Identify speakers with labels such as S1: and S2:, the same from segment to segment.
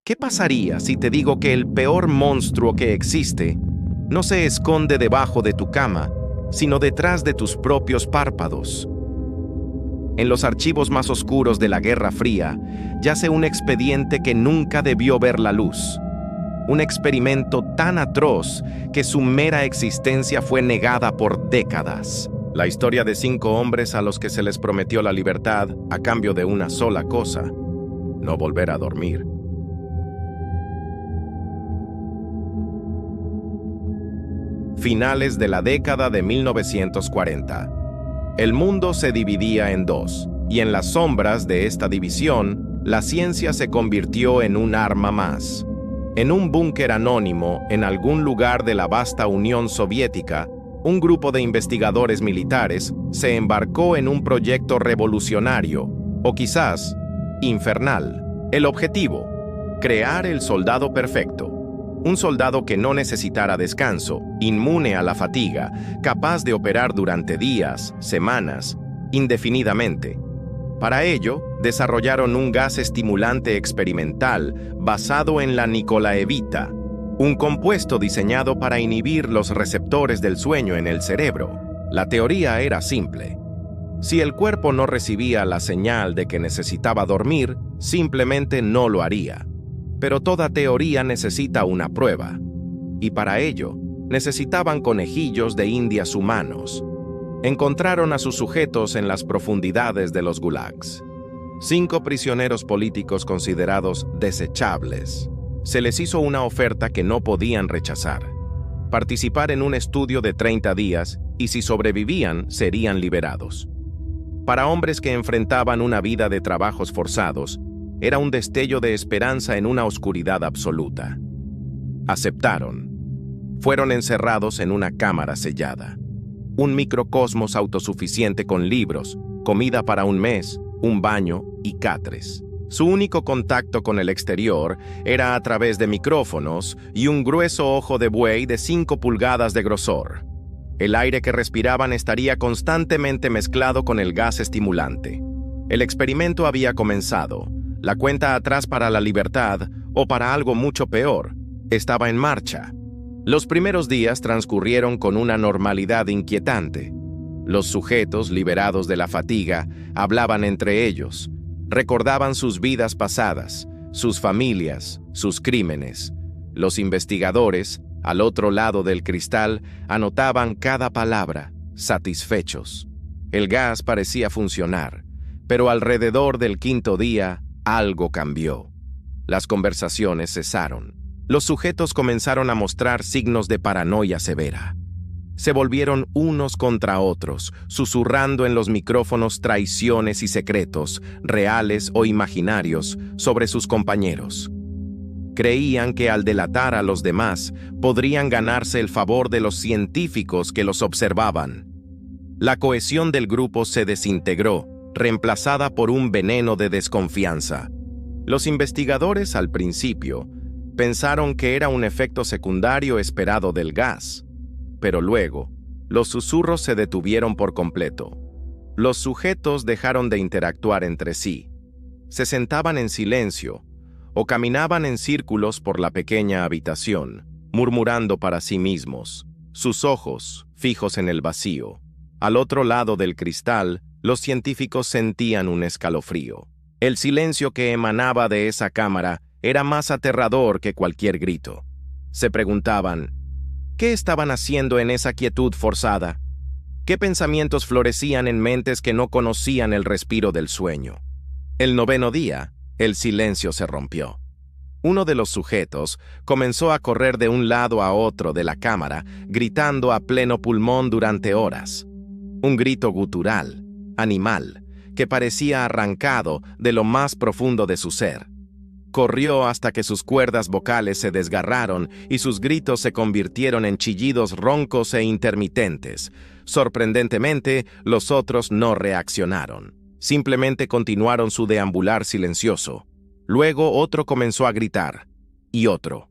S1: ¿Qué pasaría si te digo que el peor monstruo que existe no se esconde debajo de tu cama, sino detrás de tus propios párpados? En los archivos más oscuros de la Guerra Fría yace un expediente que nunca debió ver la luz. Un experimento tan atroz que su mera existencia fue negada por décadas. La historia de 5 hombres a los que se les prometió la libertad a cambio de una sola cosa: no volver a dormir. Finales de la década de 1940. El mundo se dividía en dos, y en las sombras de esta división, la ciencia se convirtió en un arma más. En un búnker anónimo, en algún lugar de la vasta Unión Soviética, un grupo de investigadores militares se embarcó en un proyecto revolucionario, o quizás infernal. El objetivo: crear el soldado perfecto. Un soldado que no necesitara descanso, inmune a la fatiga, capaz de operar durante días, semanas, indefinidamente. Para ello, desarrollaron un gas estimulante experimental basado en la nicolaevita, un compuesto diseñado para inhibir los receptores del sueño en el cerebro. La teoría era simple. Si el cuerpo no recibía la señal de que necesitaba dormir, simplemente no lo haría. Pero toda teoría necesita una prueba, y para ello necesitaban conejillos de indias humanos. Encontraron a sus sujetos en las profundidades de los gulags. 5 prisioneros políticos considerados desechables. Se les hizo una oferta que no podían rechazar: participar en un estudio de 30 días y si sobrevivían serían liberados. Para hombres que enfrentaban una vida de trabajos forzados, era un destello de esperanza en una oscuridad absoluta. Aceptaron. Fueron encerrados en una cámara sellada. Un microcosmos autosuficiente con libros, comida para un mes, un baño y catres. Su único contacto con el exterior era a través de micrófonos y un grueso ojo de buey de 5 pulgadas de grosor. El aire que respiraban estaría constantemente mezclado con el gas estimulante. El experimento había comenzado. La cuenta atrás para la libertad, o para algo mucho peor, estaba en marcha. Los primeros días transcurrieron con una normalidad inquietante. Los sujetos, liberados de la fatiga, hablaban entre ellos, recordaban sus vidas pasadas, sus familias, sus crímenes. Los investigadores, al otro lado del cristal, anotaban cada palabra, satisfechos. El gas parecía funcionar, pero alrededor del 5.º día, algo cambió. Las conversaciones cesaron. Los sujetos comenzaron a mostrar signos de paranoia severa. Se volvieron unos contra otros, susurrando en los micrófonos traiciones y secretos, reales o imaginarios, sobre sus compañeros. Creían que al delatar a los demás, podrían ganarse el favor de los científicos que los observaban. La cohesión del grupo se desintegró, reemplazada por un veneno de desconfianza. Los investigadores, al principio, pensaron que era un efecto secundario esperado del gas, pero luego, los susurros se detuvieron por completo. Los sujetos dejaron de interactuar entre sí. Se sentaban en silencio o caminaban en círculos por la pequeña habitación, murmurando para sí mismos, sus ojos fijos en el vacío. Al otro lado del cristal, los científicos sentían un escalofrío. El silencio que emanaba de esa cámara era más aterrador que cualquier grito. Se preguntaban, ¿qué estaban haciendo en esa quietud forzada? ¿Qué pensamientos florecían en mentes que no conocían el respiro del sueño? El 9.º día, el silencio se rompió. Uno de los sujetos comenzó a correr de un lado a otro de la cámara, gritando a pleno pulmón durante horas. Un grito gutural, animal, que parecía arrancado de lo más profundo de su ser. Corrió hasta que sus cuerdas vocales se desgarraron y sus gritos se convirtieron en chillidos roncos e intermitentes. Sorprendentemente, los otros no reaccionaron. Simplemente continuaron su deambular silencioso. Luego otro comenzó a gritar, y otro.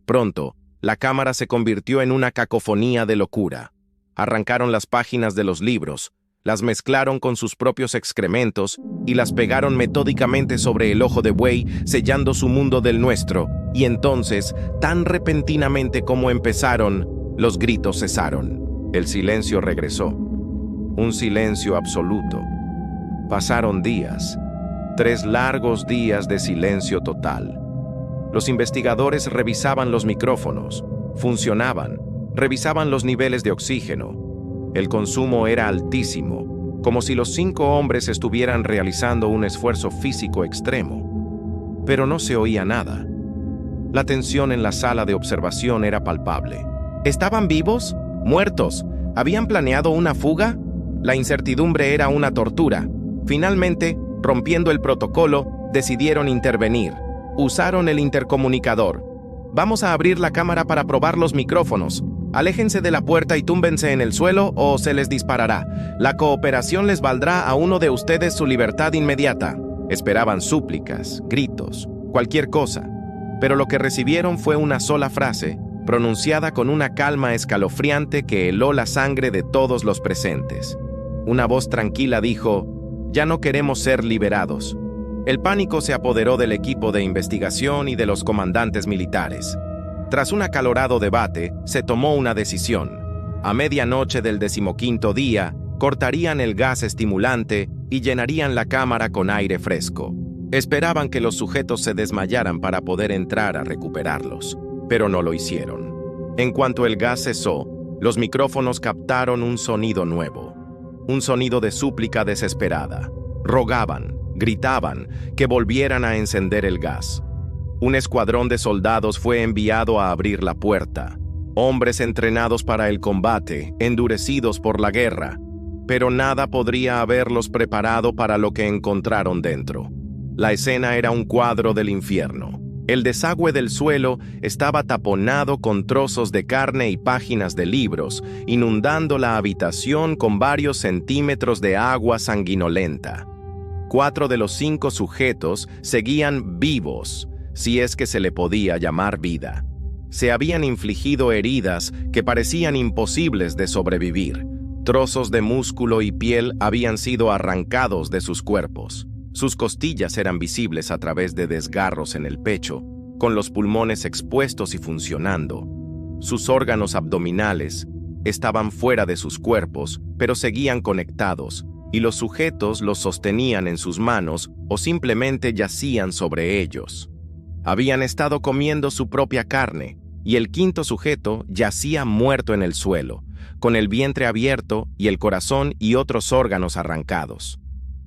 S1: Pronto, la cámara se convirtió en una cacofonía de locura. Arrancaron las páginas de los libros, las mezclaron con sus propios excrementos y las pegaron metódicamente sobre el ojo de buey, sellando su mundo del nuestro. Y entonces, tan repentinamente como empezaron, los gritos cesaron. El silencio regresó. Un silencio absoluto. Pasaron días. 3 largos días de silencio total. Los investigadores revisaban los micrófonos. Funcionaban. Revisaban los niveles de oxígeno. El consumo era altísimo, como si los 5 hombres estuvieran realizando un esfuerzo físico extremo. Pero no se oía nada. La tensión en la sala de observación era palpable. ¿Estaban vivos? ¿Muertos? ¿Habían planeado una fuga? La incertidumbre era una tortura. Finalmente, rompiendo el protocolo, decidieron intervenir. Usaron el intercomunicador. Vamos a abrir la cámara para probar los micrófonos. Aléjense de la puerta y túmbense en el suelo o se les disparará. La cooperación les valdrá a uno de ustedes su libertad inmediata. Esperaban súplicas, gritos, cualquier cosa. Pero lo que recibieron fue una sola frase, pronunciada con una calma escalofriante que heló la sangre de todos los presentes. Una voz tranquila dijo: «Ya no queremos ser liberados». El pánico se apoderó del equipo de investigación y de los comandantes militares. Tras un acalorado debate, se tomó una decisión. A medianoche del 15º día, cortarían el gas estimulante y llenarían la cámara con aire fresco. Esperaban que los sujetos se desmayaran para poder entrar a recuperarlos, pero no lo hicieron. En cuanto el gas cesó, los micrófonos captaron un sonido nuevo. Un sonido de súplica desesperada. Rogaban, gritaban, que volvieran a encender el gas. Un escuadrón de soldados fue enviado a abrir la puerta. Hombres entrenados para el combate, endurecidos por la guerra. Pero nada podría haberlos preparado para lo que encontraron dentro. La escena era un cuadro del infierno. El desagüe del suelo estaba taponado con trozos de carne y páginas de libros, inundando la habitación con varios centímetros de agua sanguinolenta. 4 de los 5 sujetos seguían vivos, si es que se le podía llamar vida. Se habían infligido heridas que parecían imposibles de sobrevivir. Trozos de músculo y piel habían sido arrancados de sus cuerpos. Sus costillas eran visibles a través de desgarros en el pecho, con los pulmones expuestos y funcionando. Sus órganos abdominales estaban fuera de sus cuerpos, pero seguían conectados, y los sujetos los sostenían en sus manos o simplemente yacían sobre ellos. Habían estado comiendo su propia carne, y el 5º sujeto yacía muerto en el suelo, con el vientre abierto y el corazón y otros órganos arrancados.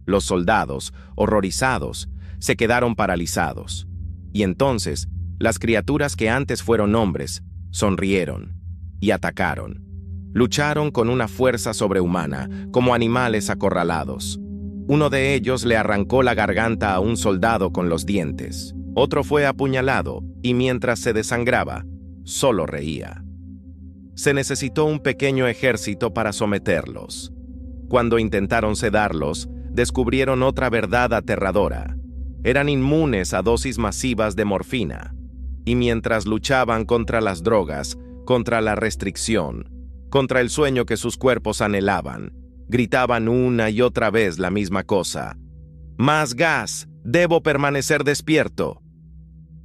S1: Los soldados, horrorizados, se quedaron paralizados. Y entonces, las criaturas que antes fueron hombres, sonrieron y atacaron. Lucharon con una fuerza sobrehumana, como animales acorralados. Uno de ellos le arrancó la garganta a un soldado con los dientes. Otro fue apuñalado, y mientras se desangraba, solo reía. Se necesitó un pequeño ejército para someterlos. Cuando intentaron sedarlos, descubrieron otra verdad aterradora. Eran inmunes a dosis masivas de morfina. Y mientras luchaban contra las drogas, contra la restricción, contra el sueño que sus cuerpos anhelaban, gritaban una y otra vez la misma cosa: «¡Más gas! ¡Debo permanecer despierto!».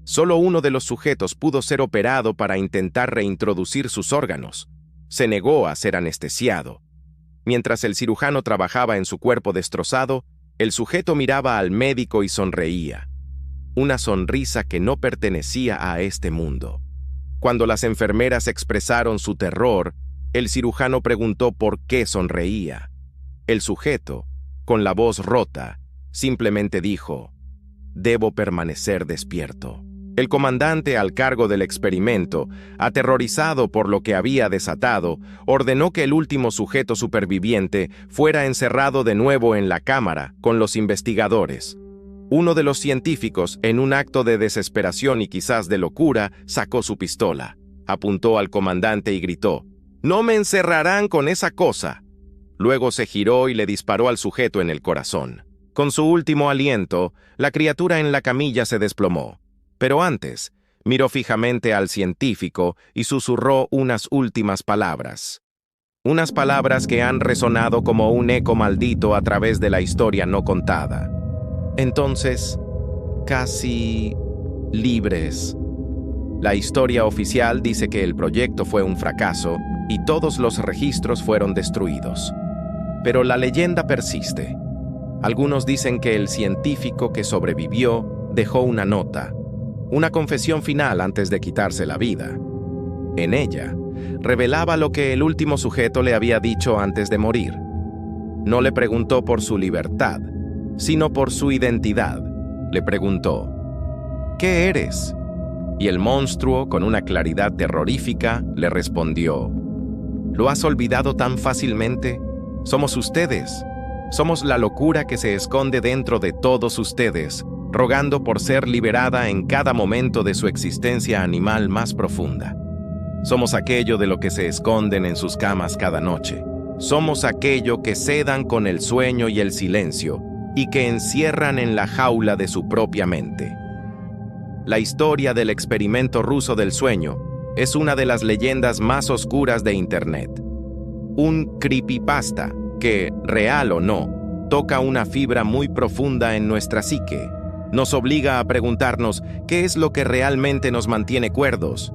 S1: Solo uno de los sujetos pudo ser operado para intentar reintroducir sus órganos. Se negó a ser anestesiado. Mientras el cirujano trabajaba en su cuerpo destrozado, el sujeto miraba al médico y sonreía. Una sonrisa que no pertenecía a este mundo. Cuando las enfermeras expresaron su terror, el cirujano preguntó por qué sonreía. El sujeto, con la voz rota, simplemente dijo: «Debo permanecer despierto». El comandante al cargo del experimento, aterrorizado por lo que había desatado, ordenó que el último sujeto superviviente fuera encerrado de nuevo en la cámara con los investigadores. Uno de los científicos, en un acto de desesperación y quizás de locura, sacó su pistola, apuntó al comandante y gritó: «¡No me encerrarán con esa cosa!». Luego se giró y le disparó al sujeto en el corazón. Con su último aliento, la criatura en la camilla se desplomó. Pero antes, miró fijamente al científico y susurró unas últimas palabras: Unas palabras que han resonado como un eco maldito a través de la historia no contada. Entonces, casi libres. La historia oficial dice que el proyecto fue un fracaso y todos los registros fueron destruidos. Pero la leyenda persiste. Algunos dicen que el científico que sobrevivió dejó una nota, una confesión final antes de quitarse la vida. En ella, revelaba lo que el último sujeto le había dicho antes de morir. No le preguntó por su libertad, sino por su identidad. Le preguntó, ¿qué eres? Y el monstruo, con una claridad terrorífica, le respondió, ¿lo has olvidado tan fácilmente? Somos ustedes. Somos la locura que se esconde dentro de todos ustedes, rogando por ser liberada en cada momento de su existencia animal más profunda. Somos aquello de lo que se esconden en sus camas cada noche. Somos aquello que sedan con el sueño y el silencio, y que encierran en la jaula de su propia mente. La historia del experimento ruso del sueño es una de las leyendas más oscuras de Internet. Un creepypasta que, real o no, toca una fibra muy profunda en nuestra psique. Nos obliga a preguntarnos qué es lo que realmente nos mantiene cuerdos.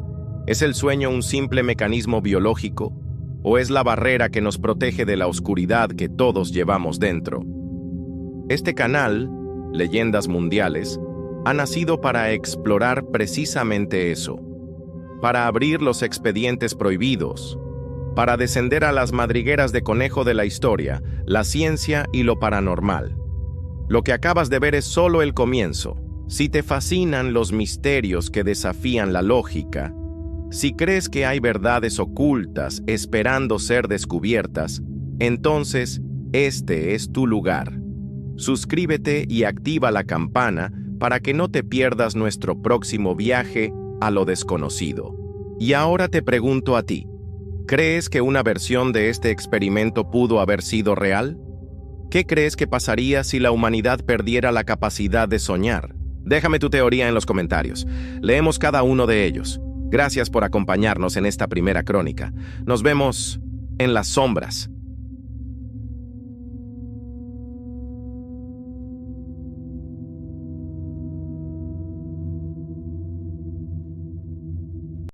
S1: ¿Es el sueño un simple mecanismo biológico? ¿O es la barrera que nos protege de la oscuridad que todos llevamos dentro? Este canal, Leyendas Mundiales, ha nacido para explorar precisamente eso, para abrir los expedientes prohibidos, para descender a las madrigueras de conejo de la historia, la ciencia y lo paranormal. Lo que acabas de ver es solo el comienzo. Si te fascinan los misterios que desafían la lógica, si crees que hay verdades ocultas esperando ser descubiertas, entonces este es tu lugar. Suscríbete y activa la campana para que no te pierdas nuestro próximo viaje a lo desconocido. Y ahora te pregunto a ti, ¿crees que una versión de este experimento pudo haber sido real? ¿Qué crees que pasaría si la humanidad perdiera la capacidad de soñar? Déjame tu teoría en los comentarios. Leemos cada uno de ellos. Gracias por acompañarnos en esta primera crónica. Nos vemos en las sombras.